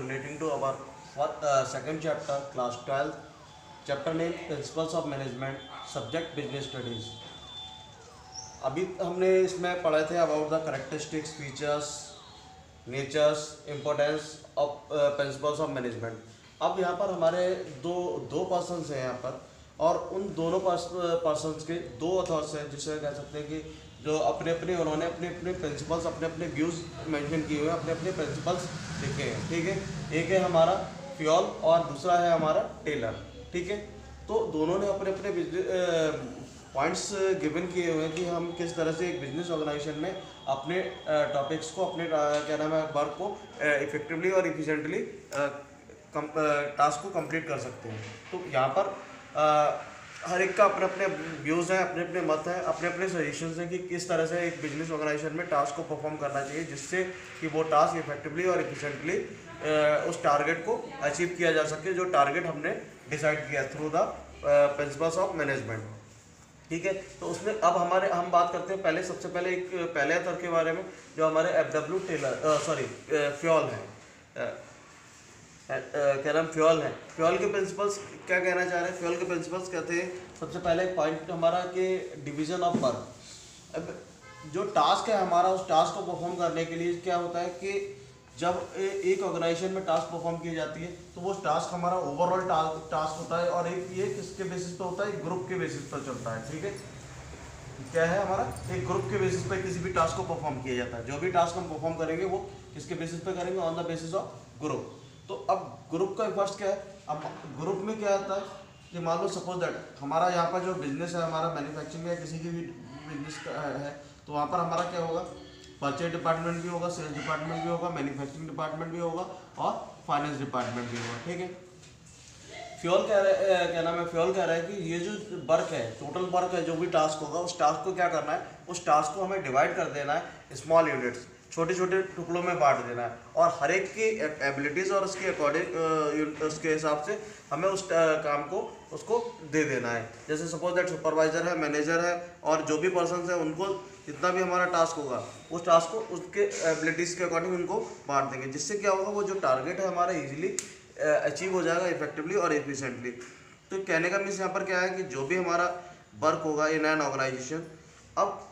relating to our second chapter, class 12, chapter name Principles of Management, subject Business Studies. अभी हमने इसमें पढ़े थे about the characteristics, features, natures, importance of principles of management. अब यहाँ पर हमारे दो पर्सन्स हैं यहाँ पर, और उन दोनों पर्सन्स के दो अथॉर्स हैं, जिसे कह सकते हैं कि जो उन्होंने अपने अपने प्रिंसिपल्स, अपने अपने व्यूज़ मेंशन किए हुए हैं, अपने अपने प्रिंसिपल्स लिखे हैं. ठीक है, एक है हमारा फ्योल और दूसरा है हमारा टेलर. ठीक है, तो दोनों ने अपने अपने पॉइंट्स गिवन किए हुए हैं कि हम किस तरह से एक बिजनेस ऑर्गेनाइजेशन में अपने टॉपिक्स को, अपने क्या नाम है, वर्क को इफेक्टिवली और इफिशिएंटली टास्क को कंप्लीट कर सकते हैं. तो यहाँ पर हर एक का अपने अपने व्यूज़ हैं, अपने अपने मत हैं, अपने अपने सजेशंस हैं कि किस तरह से एक बिजनेस ऑर्गेनाइजेशन में टास्क को परफॉर्म करना चाहिए, जिससे कि वो टास्क इफेक्टिवली और इफिशिएंटली उस टारगेट को अचीव किया जा सके, जो टारगेट हमने डिसाइड किया through the principles of management. ठीक है, तो उसमें अब हम बात करते हैं सबसे पहले एक पहले अथर के बारे में, जो हमारे एफडब्ल्यू टेलर फ्योल है. क्या नाम फ्योल है. फ्योल के प्रिंसिपल्स क्या कहना चाह रहे हैं? फ्योल के प्रिंसिपल्स कहते हैं सबसे पहले एक पॉइंट हमारा कि डिवीजन ऑफ वर्क. अब जो टास्क है हमारा, उस टास्क को परफॉर्म करने के लिए क्या होता है कि जब एक ऑर्गेनाइजेशन में टास्क परफॉर्म की जाती है तो वो टास्क हमारा ओवरऑल टास्क होता है, और एक ये किसके बेसिस पे होता है? एक ग्रुप के बेसिस पर चलता है. ठीक है, क्या है हमारा? एक ग्रुप के बेसिस पे किसी भी टास्क को परफॉर्म किया जाता है. जो भी टास्क हम परफॉर्म करेंगे वो किसके बेसिस पे करेंगे? On the basis of group. तो अब ग्रुप का फर्स्ट क्या है? अब ग्रुप में क्या आता है कि मान लो सपोज दैट हमारा यहाँ पर जो बिजनेस है, हमारा मैन्युफैक्चरिंग या किसी की भी बिजनेस है, तो वहाँ पर हमारा क्या होगा? परचेज डिपार्टमेंट भी होगा, सेल्स डिपार्टमेंट भी होगा, मैन्युफैक्चरिंग डिपार्टमेंट भी होगा और फाइनेंस डिपार्टमेंट भी होगा. ठीक है, फ्योल कह रहा है, क्या नाम है, फ्योल कह रहा है कि ये जो वर्क है, टोटल वर्क है, जो भी टास्क होगा, उस टास्क को क्या करना है? उस टास्क को हमें डिवाइड कर देना है स्मॉल यूनिट्स, छोटे छोटे टुकड़ों में बांट देना है, और हर एक की एबिलिटीज़ और उसके अकॉर्डिंग उसके हिसाब से हमें उस काम को उसको दे देना है. जैसे सपोज दैट सुपरवाइजर है, मैनेजर है, और जो भी पर्सन है, उनको जितना भी हमारा टास्क होगा, उस टास्क को उसके एबिलिटीज़ के अकॉर्डिंग उनको बांट देंगे, जिससे क्या होगा? वो जो टारगेट है हमारा ईजिली अचीव हो जाएगा, इफेक्टिवली और एफिशिएंटली. तो कहने का मीन्स यहाँ पर क्या है कि जो भी हमारा वर्क होगा इन एन ऑर्गेनाइजेशन, अब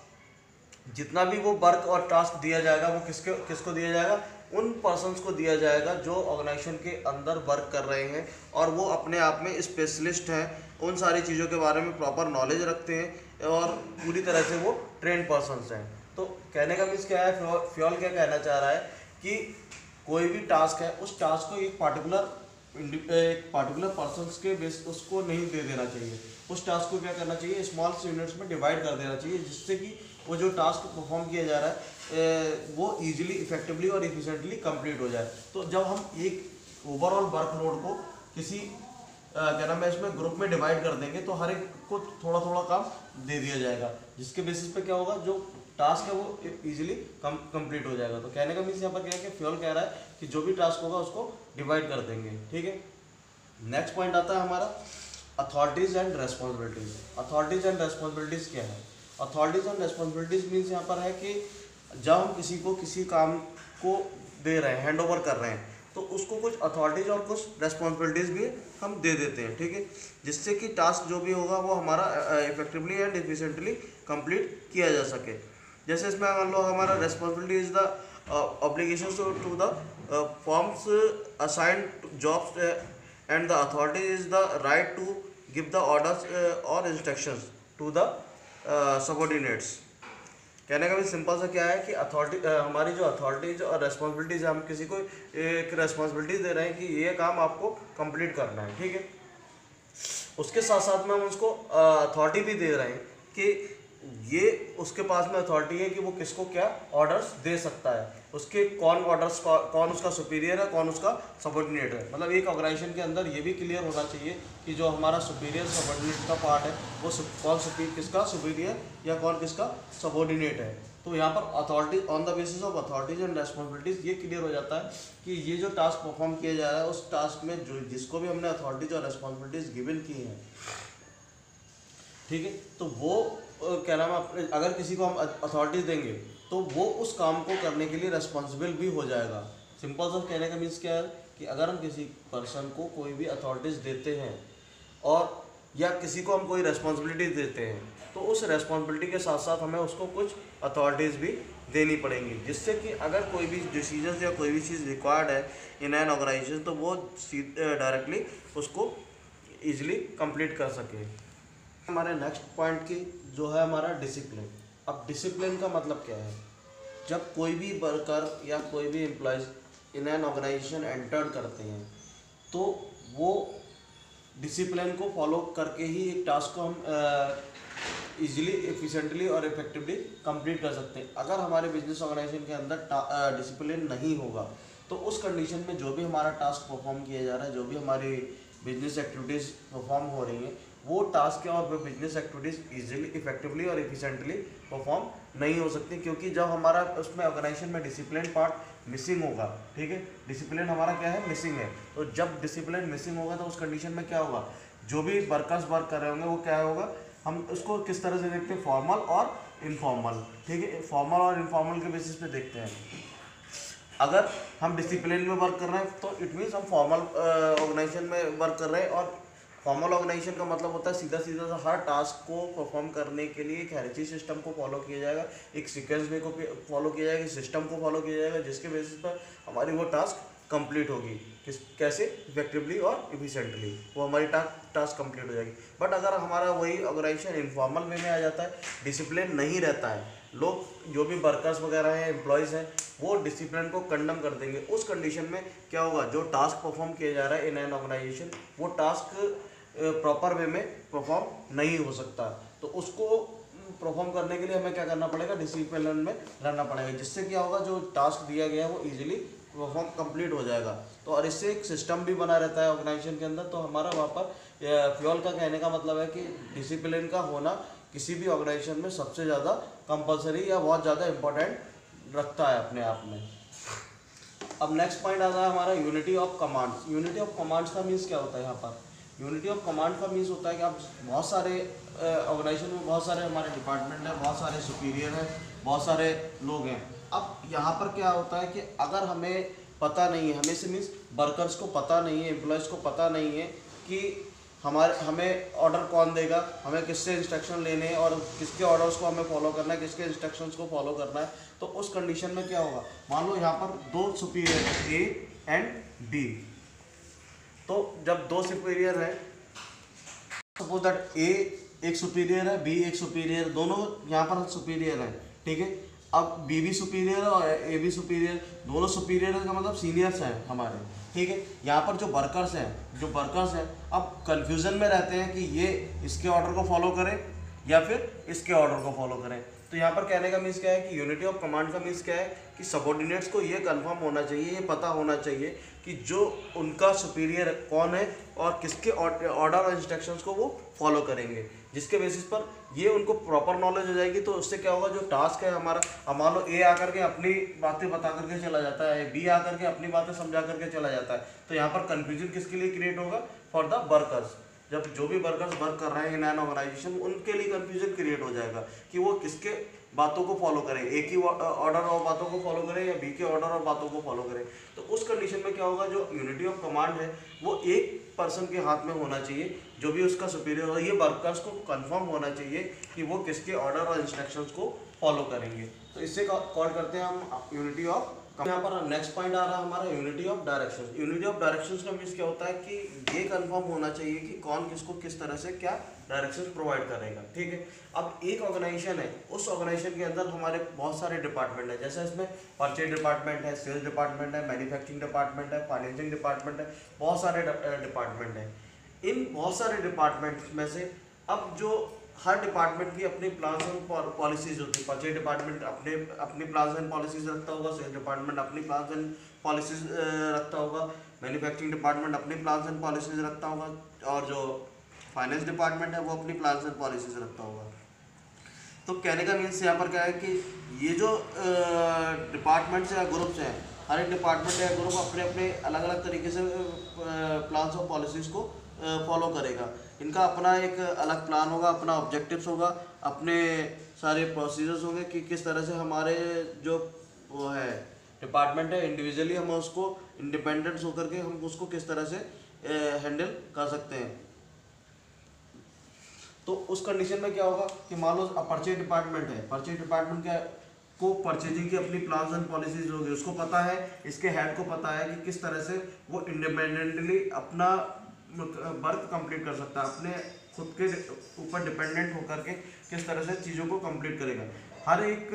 जितना भी वो वर्क और टास्क दिया जाएगा, वो किसको दिया जाएगा? उन पर्सन्स को दिया जाएगा जो ऑर्गेनाइजेशन के अंदर वर्क कर रहे हैं, और वो अपने आप में स्पेशलिस्ट हैं, उन सारी चीज़ों के बारे में प्रॉपर नॉलेज रखते हैं, और पूरी तरह से वो ट्रेंड पर्सन्स हैं. तो कहने का मीन्स क्या है? फ्योल क्या कहना चाह रहा है कि कोई भी टास्क है, उस टास्क को एक पार्टिकुलर पर्सन्स के बेस उसको नहीं दे देना चाहिए. उस टास्क को क्या करना चाहिए? स्मॉल यूनिट्स में डिवाइड कर देना चाहिए, जिससे कि वो जो टास्क परफॉर्म किया जा रहा है वो इजीली, इफेक्टिवली और इफिशिएंटली कंप्लीट हो जाए. तो जब हम एक ओवरऑल वर्कलोड को किसी क्या नाम है, इसमें ग्रुप में डिवाइड कर देंगे, तो हर एक को थोड़ा थोड़ा काम दे दिया जाएगा, जिसके बेसिस पे क्या होगा? जो टास्क है वो इजीली कंप्लीट हो जाएगा. तो कहने का मीन्स यहाँ पर क्या है कि फ्योल कह रहा है कि जो भी टास्क होगा उसको डिवाइड कर देंगे. ठीक है, नेक्स्ट पॉइंट आता है हमारा authorities and responsibilities. Authorities and responsibilities क्या है? अथॉरिटीज़ एंड रेस्पॉन्सिबिलिटीज़ मीन्स यहाँ पर है कि जब हम किसी को किसी काम को दे रहे हैं, हैंड ओवर कर रहे हैं, तो उसको कुछ अथॉरिटीज़ और कुछ रेस्पॉन्सिबिलिटीज़ भी हम दे देते हैं. ठीक है, जिससे कि टास्क जो भी होगा वो हमारा इफेक्टिवली एंड एफिशिएंटली कंप्लीट किया जा सके. जैसे इसमें मान लो हमारा responsibility is the obligation to the forms assigned jobs, and the authority is the right to give the orders और इंस्ट्रक्शंस टू द सबऑर्डिनेट्स. कहने का भी सिंपल सा क्या है कि अथॉरिटी, हमारी जो अथॉरिटीज और रेस्पॉन्सिबिलिटीज है, हम किसी को एक रिस्पॉन्सिबिलिटी दे रहे हैं कि ये काम आपको कंप्लीट करना है. ठीक है, उसके साथ साथ में हम उसको अथॉरिटी भी दे रहे हैं कि ये उसके पास में अथॉरिटी है कि वो किसको क्या ऑर्डर्स दे सकता है, उसके कौन उसका सुपीरियर है, कौन उसका सबऑर्डिनेट है. मतलब एक ऑर्गेनाइजेशन के अंदर ये भी क्लियर होना चाहिए कि जो हमारा सुपीरियर सबऑर्डिनेट का पार्ट है, वो किसका सुपीरियर या कौन किसका सबऑर्डिनेट है. तो यहाँ पर authority, on the basis of authorities and responsibilities ये क्लियर हो जाता है कि ये जो टास्क परफॉर्म किया जा रहा है, उस टास्क में जो जिसको भी हमने अथॉरिटीज और रेस्पॉन्सिबिलिटीज गिवन की हैं, ठीक है, तो वो क्या नाम है, अगर किसी को हम अथॉरिटीज देंगे तो वो उस काम को करने के लिए रेस्पॉन्सिबल भी हो जाएगा. सिंपल सा कहने का मीन्स क्या है कि अगर हम किसी पर्सन को कोई भी अथॉरिटीज़ देते हैं और या किसी को हम कोई रेस्पॉन्सिबिलिटी देते हैं, तो उस रेस्पॉन्सिबिलिटी के साथ साथ हमें उसको कुछ अथॉरिटीज़ भी देनी पड़ेंगी, जिससे कि अगर कोई भी डिसीजन या कोई भी चीज़ रिक्वायर्ड है इन एन ऑर्गेनाइजेशन तो वो डायरेक्टली उसको ईजिली कंप्लीट कर सके। हमारे नेक्स्ट पॉइंट की जो है हमारा डिसिप्लिन। अब डिसिप्लिन का मतलब क्या है? जब कोई भी वर्कर या कोई भी employees in an organisation enter करते हैं तो वो डिसिप्लिन को फॉलो करके ही एक टास्क को हम इजीली, एफिशिएंटली और इफेक्टिवली कंप्लीट कर सकते हैं। अगर हमारे बिजनेस ऑर्गेनाइजेशन के अंदर डिसिप्लिन नहीं होगा तो उस कंडीशन में जो भी हमारा टास्क परफॉर्म किया जा रहा है, जो भी हमारी बिजनेस एक्टिविटीज़ परफॉर्म हो रही हैं, वो टास्क और वो बिजनेस एक्टिविटीज़ इजीली, इफेक्टिवली और एफिशिएंटली परफॉर्म नहीं हो सकती, क्योंकि जब हमारा उसमें ऑर्गेनाइजेशन में डिसिप्लिन पार्ट मिसिंग होगा, ठीक है, डिसिप्लिन हमारा क्या है, मिसिंग है। तो जब डिसिप्लिन मिसिंग होगा तो उस कंडीशन में क्या होगा, जो भी वर्कर्स वर्क कर रहे होंगे वो क्या होगा, हम उसको किस तरह से देखते हैं, फॉर्मल और इनफॉर्मल, ठीक है, फॉर्मल और इनफॉर्मल के बेसिस पे देखते हैं। अगर हम डिसिप्लिन में वर्क कर रहे हैं तो इट मीन्स हम फॉर्मल ऑर्गेनाइजेशन में वर्क कर रहे हैं, और फॉर्मल ऑर्गेनाइजेशन का मतलब होता है सीधा सीधा हर टास्क को परफॉर्म करने के लिए एक हायरार्की सिस्टम को फॉलो किया जाएगा, एक सीक्वेंस वे को फॉलो किया जाएगा, सिस्टम को फॉलो किया जाएगा, जिसके बेसिस पर हमारी वो टास्क कंप्लीट होगी, कैसे, इफेक्टिवली और इफिशिएंटली वो हमारी टास्क कंप्लीट हो जाएगी। बट अगर हमारा वही ऑर्गेनाइजेशन इनफॉर्मल वे में आ जाता है, डिसिप्लिन नहीं रहता है, लोग जो भी वर्कर्स वगैरह हैं, एम्प्लॉयज़ हैं, वो डिसिप्लिन को कंडम कर देंगे, उस कंडीशन में क्या होगा, जो टास्क परफॉर्म किया जा रहा है इन एन ऑर्गेनाइजेशन, वो टास्क प्रॉपर वे में परफॉर्म नहीं हो सकता। तो उसको परफॉर्म करने के लिए हमें क्या करना पड़ेगा, डिसिप्लिन में रहना पड़ेगा, जिससे क्या होगा, जो टास्क दिया गया है वो इजीली परफॉर्म कंप्लीट हो जाएगा। तो और इससे एक सिस्टम भी बना रहता है ऑर्गेनाइजेशन के अंदर। तो हमारा वहाँ पर फ्यूल का कहने का मतलब है कि डिसिप्लिन का होना किसी भी ऑर्गेनाइजेशन में सबसे ज़्यादा कंपलसरी या बहुत ज़्यादा इम्पोर्टेंट रखता है अपने आप में। अब नेक्स्ट पॉइंट आता है हमारा unity of commands. Unity of commands का मीन्स क्या होता है? यहाँ पर यूनिटी ऑफ कमांड का मीन्स होता है कि आप बहुत सारे ऑर्गेनाइजेशन में बहुत सारे हमारे डिपार्टमेंट हैं, बहुत सारे सुपीरियर हैं, बहुत सारे लोग हैं। अब यहाँ पर क्या होता है कि अगर हमें पता नहीं है, हमें से मीन्स वर्कर्स को पता नहीं है, एम्प्लॉयज़ को पता नहीं है कि हमें ऑर्डर कौन देगा, हमें किससे इंस्ट्रक्शन लेने हैं और किसके ऑर्डर्स को हमें फॉलो करना है, किसके इंस्ट्रक्शंस को फॉलो करना है, तो उस कंडीशन में क्या होगा, मान लो यहाँ पर दो सुपीरियर है, ए एंड बी। तो जब दो सुपीरियर है, सपोज दैट ए एक सुपीरियर है, बी एक सुपीरियर, दोनों यहाँ पर सुपीरियर है, ठीक है। अब बी भी सुपीरियर है और ए भी सुपीरियर, दोनों सुपीरियर का मतलब सीनियर्स हैं हमारे, ठीक है। यहाँ पर जो वर्कर्स हैं अब कंफ्यूजन में रहते हैं कि ये इसके ऑर्डर को फॉलो करें या फिर इसके ऑर्डर को फॉलो करें। तो यहाँ पर कहने का मीन्स क्या है कि यूनिटी ऑफ कमांड का मीन्स क्या है कि सबऑर्डिनेट्स को ये कंफर्म होना चाहिए, ये पता होना चाहिए कि जो उनका सुपीरियर कौन है और किसके ऑर्डर और इंस्ट्रक्शंस को वो फॉलो करेंगे, जिसके बेसिस पर ये उनको प्रॉपर नॉलेज हो जाएगी। तो उससे क्या होगा, जो टास्क है हमारा, मान लो ए आकर के अपनी बातें बता करके चला जाता है, बी आकर के अपनी बातें समझा करके चला जाता है, तो यहाँ पर कन्फ्यूजन किसके लिए क्रिएट होगा, फॉर द वर्कर्स। जब जो भी वर्कर्स वर्क कर रहे हैं इन एन ऑर्गेनाइजेशन, उनके लिए कंफ्यूजन क्रिएट हो जाएगा कि वो किसके बातों को फॉलो करें, ए की ऑर्डर और बातों को फॉलो करें या बी के ऑर्डर और बातों को फॉलो करें। तो उस कंडीशन में क्या होगा, जो यूनिटी ऑफ कमांड है वो एक पर्सन के हाथ में होना चाहिए, जो भी उसका सुपीरियर हो, ये वर्कर्स को कंफर्म होना चाहिए कि वो किसके ऑर्डर और इंस्ट्रक्शंस को फॉलो करेंगे। तो इससे कॉल करते हैं हम यूनिटी ऑफ। यहाँ पर नेक्स्ट पॉइंट आ रहा है हमारा unity of direction. Unity of directions का मीन्स क्या होता है कि ये कंफर्म होना चाहिए कि कौन किसको किस तरह से क्या डायरेक्शंस प्रोवाइड करेगा, ठीक है। अब एक ऑर्गेनाइजेशन है, उस ऑर्गेनाइजेशन के अंदर हमारे बहुत सारे डिपार्टमेंट है, जैसे इसमें परचेज डिपार्टमेंट है, सेल्स डिपार्टमेंट है, मैन्युफैक्चरिंग डिपार्टमेंट है, फाइनेंसिंग डिपार्टमेंट है, बहुत सारे डिपार्टमेंट हैं। इन बहुत सारे डिपार्टमेंट्स में से अब जो हर डिपार्टमेंट की अपनी प्लान्स एंड पॉलिसीज होती है। परचेज डिपार्टमेंट अपनी प्लान्स एंड पॉलिसीज रखता होगा, सेल्स डिपार्टमेंट अपनी प्लान्स एंड पॉलिसीज रखता होगा, मैन्युफैक्चरिंग डिपार्टमेंट अपनी प्लान्स एंड पॉलिसीज रखता होगा, और जो फाइनेंस डिपार्टमेंट है वो अपनी प्लान्स एंड पॉलिसीज रखता होगा। तो कहने का मीन्स यहाँ पर क्या है कि ये जो डिपार्टमेंट्स या ग्रुप्स हैं, हर एक डिपार्टमेंट या ग्रुप अपने अपने अलग अलग तरीके से प्लान्स और पॉलिसीज को फॉलो करेगा। इनका अपना एक अलग प्लान होगा, अपना ऑब्जेक्टिव्स होगा, अपने सारे प्रोसीजर्स होंगे कि किस तरह से हमारे जो वो है डिपार्टमेंट है, इंडिविजुअली हम उसको इंडिपेंडेंस होकर के हम उसको किस तरह से हैंडल कर सकते हैं। तो उस कंडीशन में क्या होगा कि मान लो परचेज डिपार्टमेंट है, परचेज डिपार्टमेंट क्या को परचेजिंग की अपनी प्लान्स एंड पॉलिसीज होगी, उसको पता है, इसके हेड को पता है कि किस तरह से वो इंडिपेंडेंटली अपना वर्क कंप्लीट कर सकता है, अपने खुद के ऊपर डिपेंडेंट होकर के किस तरह से चीज़ों को कंप्लीट करेगा। हर एक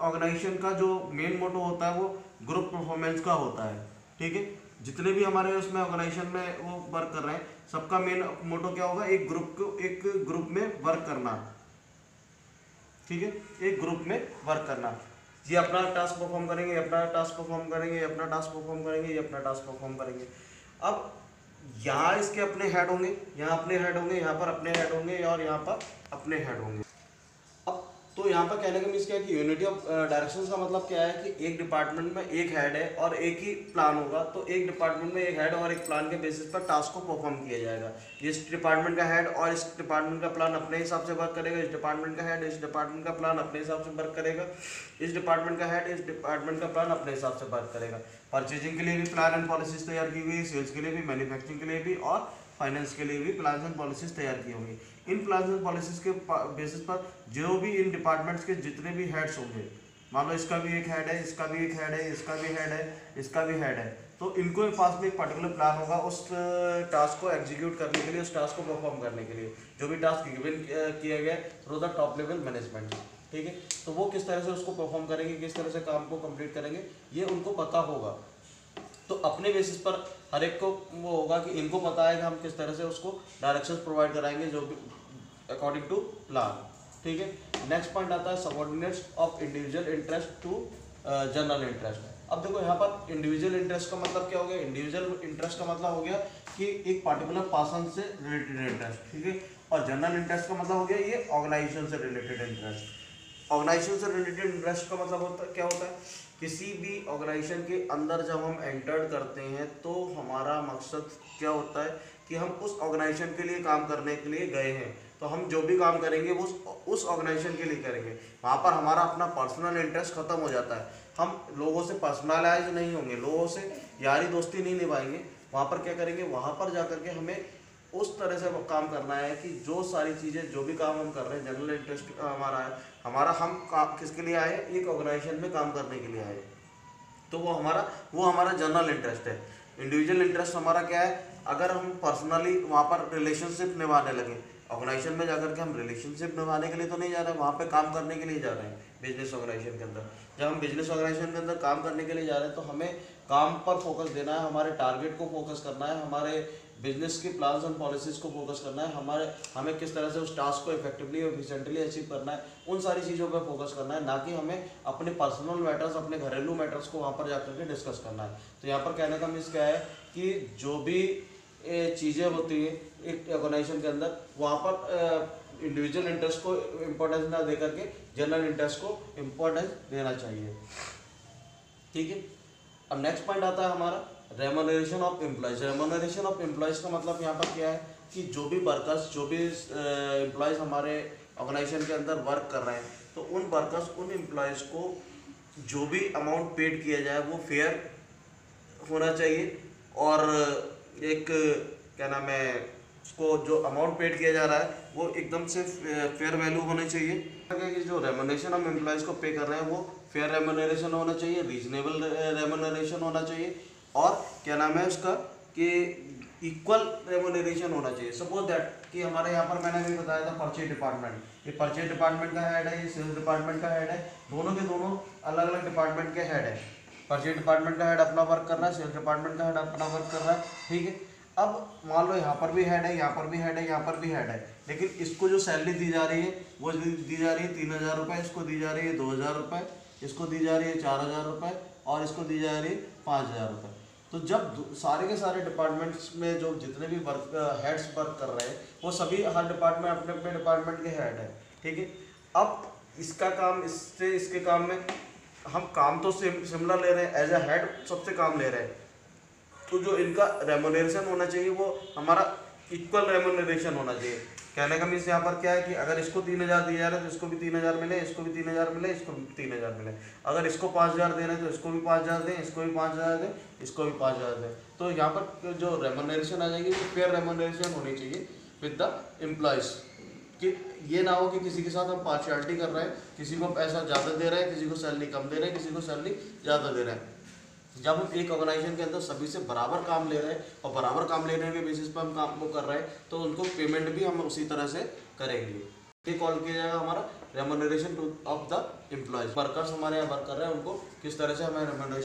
ऑर्गेनाइजेशन का जो मेन मोटो होता है वो ग्रुप परफॉर्मेंस का होता है, ठीक है। जितने भी हमारे उसमें ऑर्गेनाइजेशन में वो वर्क कर रहे हैं सबका मेन मोटो क्या होगा, एक ग्रुप में वर्क करना, ठीक है, एक ग्रुप में वर्क करना। ये अपना टास्क परफॉर्म करेंगे, अपना टास्क परफॉर्म करेंगे, अपना टास्क परफॉर्म करेंगे, ये अपना टास्क परफॉर्म करेंगे। अब यहाँ इसके अपने हेड होंगे, यहाँ अपने हेड होंगे, यहाँ पर अपने हेड होंगे और यहाँ पर अपने हेड होंगे। अब तो यहाँ पर कहने का मीन्स क्या है कि यूनिटी ऑफ डायरेक्शंस का मतलब क्या है कि एक डिपार्टमेंट में एक हेड है और एक ही प्लान होगा, तो एक डिपार्टमेंट में एक हेड और एक प्लान के बेसिस पर टास्क को परफॉर्म किया जाएगा। इस डिपार्टमेंट का हेड और इस डिपार्टमेंट का प्लान अपने हिसाब से वर्क करेगा, इस डिपार्टमेंट का हेड इस डिपार्टमेंट का प्लान अपने हिसाब से वर्क करेगा, इस डिपार्टमेंट का हेड इस डिपार्टमेंट का प्लान अपने हिसाब से वर्क करेगा। परचेजिंग के लिए भी प्लान एंड पॉलिसीज तैयार की गई, सेल्स के लिए भी, मैन्युफैक्चरिंग के लिए भी और फाइनेंस के लिए भी प्लान एंड पॉलिसीज तैयार की होंगी। इन प्लान एंड पॉलिसीज के बेसिस पर जो भी इन डिपार्टमेंट्स के जितने भी हेड्स होंगे, मान लो इसका भी एक हेड है, इसका भी एक हेड है, इसका भी हेड है, इसका भी हेड है, तो इनको पास में एक पर्टिकुलर प्लान होगा उस टास्क को एग्जीक्यूट करने के लिए, उस टास्क को परफॉर्म करने के लिए, जो भी टास्क गिवन किया गया through the top level management, ठीक है। तो वो किस तरह से उसको परफॉर्म करेंगे, किस तरह से काम को कंप्लीट करेंगे, ये उनको पता होगा। तो अपने बेसिस पर हर एक को वो होगा कि इनको पता है कि हम किस तरह से उसको डायरेक्शंस प्रोवाइड कराएंगे जो भी अकॉर्डिंग टू प्लान, ठीक है। नेक्स्ट पॉइंट आता है subordinates of individual interest to general interest. अब देखो यहाँ पर इंडिविजुअल इंटरेस्ट का मतलब क्या हो गया, इंडिविजुअल इंटरेस्ट का मतलब हो गया कि एक पार्टिकुलर पर्सन से रिलेटेड इंटरेस्ट, ठीक है, और जनरल इंटरेस्ट का मतलब हो गया ये ऑर्गेनाइजेशन से रिलेटेड इंटरेस्ट। ऑर्गेनाइजेशन से रिलेटेड इंटरेस्ट का मतलब क्या होता है, किसी भी ऑर्गेनाइजेशन के अंदर जब हम एंटर करते हैं तो हमारा मकसद क्या होता है कि हम उस ऑर्गेनाइजेशन के लिए काम करने के लिए गए हैं, तो हम जो भी काम करेंगे वो उस ऑर्गेनाइजेशन के लिए करेंगे। वहाँ पर हमारा अपना पर्सनल इंटरेस्ट खत्म हो जाता है, हम लोगों से पर्सनलाइज नहीं होंगे, लोगों से यारी दोस्ती नहीं निभाएंगे। वहाँ पर क्या करेंगे, वहाँ पर जा करके हमें उस तरह से काम करना है कि जो सारी चीज़ें जो भी काम हम कर रहे हैं जनरल इंटरेस्ट हमारा है, हम किसके लिए आए, एक ऑर्गेनाइजेशन में काम करने के लिए आए, तो वो हमारा जनरल इंटरेस्ट है। इंडिविजुअल इंटरेस्ट हमारा क्या है, अगर हम पर्सनली वहाँ पर रिलेशनशिप निभाने लगे, ऑर्गेनाइजेशन में जाकर के हम रिलेशनशिप निभाने के लिए तो नहीं जा रहे हैं, वहाँ पे काम करने के लिए जा रहे हैं बिजनेस ऑर्गेनाइजेशन के अंदर। जब हम बिजनेस ऑर्गेनाइजेशन के अंदर काम करने के लिए जा रहे हैं तो हमें काम पर फोकस देना है, हमारे टारगेट को फोकस करना है, हमारे बिजनेस की प्लान्स एंड पॉलिसीज़ को फोकस करना है, हमें किस तरह से उस टास्क को इफेक्टिवली और एफिशिएंटली अचीव करना है, उन सारी चीज़ों पर फोकस करना है, ना कि हमें अपने पर्सनल मैटर्स, अपने घरेलू मैटर्स को वहाँ पर जाकर के डिस्कस करना है। तो यहाँ पर कहने का मीन्स क्या है कि जो भी चीज़ें होती हैं एक ऑर्गेनाइजेशन के अंदर, वहाँ पर इंडिविजुअल इंटरेस्ट को इम्पोर्टेंस ना दे करके जनरल इंटरेस्ट को इम्पोर्टेंस देना चाहिए, ठीक है। अब नेक्स्ट पॉइंट आता है हमारा remuneration of employees. Remuneration of employees का मतलब यहाँ पर क्या है कि जो भी वर्कर्स, जो भी एम्प्लॉयज़ हमारे ऑर्गेनाइजेशन के अंदर वर्क कर रहे हैं, तो उन वर्कर्स, उन एम्प्लॉयज़ को जो भी अमाउंट पेड किया जाए वो फेयर होना चाहिए, और एक क्या नाम है उसको, जो अमाउंट पेड किया जा रहा है वो एकदम से फेयर वैल्यू होनी चाहिए। कि जो रेम्यूनरेशन हम एम्प्लॉयज़ को पे कर रहे हैं वो फेयर रेम्यूनरेशन होना चाहिए, रीजनेबल रेम्यूनरेशन होना चाहिए, और क्या नाम है उसका कि इक्वल रेम्यूनरेशन होना चाहिए। सपोज दैट कि हमारे यहाँ पर मैंने भी बताया था परचेज डिपार्टमेंट, ये परचेज डिपार्टमेंट का हेड है, ये सेल्स डिपार्टमेंट का हेड है, दोनों के दोनों अलग अलग डिपार्टमेंट के हेड है। परचेज डिपार्टमेंट का हेड अपना वर्क कर रहा है, सेल्स डिपार्टमेंट का हेड अपना वर्क कर रहा है, ठीक है। अब मान लो यहाँ पर भी हेड है, यहाँ पर भी हेड है, यहाँ पर भी हेड है, लेकिन इसको जो सैलरी दी जा रही है वो दी जा रही है 3000 रुपये, इसको दी जा रही है 2000 रुपये, इसको दी जा रही है 4000 रुपये, और इसको दी जा रही है 5000 रुपये। तो जब सारे के सारे डिपार्टमेंट्स में जो जितने भी हेड्स वर्क कर रहे हैं वो सभी हर डिपार्टमेंट अपने अपने डिपार्टमेंट के हेड है, ठीक है। अब इसका काम इससे इसके काम में हम काम तो सिमिलर ले रहे हैं, एज ए हेड सबसे काम ले रहे हैं, तो जो इनका रेम्यूनरेशन होना चाहिए वो हमारा इक्वल रेम्यूनरेशन होना चाहिए। कहने का मीन्स यहाँ पर क्या है कि अगर इसको 3,000 दिया जा रहा है तो इसको भी 3,000 मिले, इसको भी 3,000 मिले, इसको भी 3,000 मिले। अगर इसको 5,000 दे रहे हैं तो इसको भी 5,000 दें, इसको भी 5,000 दें, इसको भी 5,000 दें। तो यहाँ पर जो रेमोनरेशन आ जाएगी वो फेयर रेमोनरेशन होनी चाहिए विद द एम्प्लॉयज़, कि ये ना हो कि किसी के साथ हम पार्शियलिटी कर रहे हैं, किसी को पैसा ज़्यादा दे रहे हैं, किसी को सैलरी कम दे रहे हैं, किसी को सैलरी ज़्यादा दे रहे हैं। जब हम एक ऑर्गेनाइजेशन के अंदर सभी से बराबर काम ले रहे हैं और बराबर काम लेने के बेसिस पर हम काम को कर रहे हैं, तो उनको पेमेंट भी हम उसी तरह से करेंगे। ये कॉल किया जाएगा हमारा remuneration of the employees. Workers हमारे यहाँ वर्क कर रहे हैं, उनको किस तरह से हमें रेमोनरेशन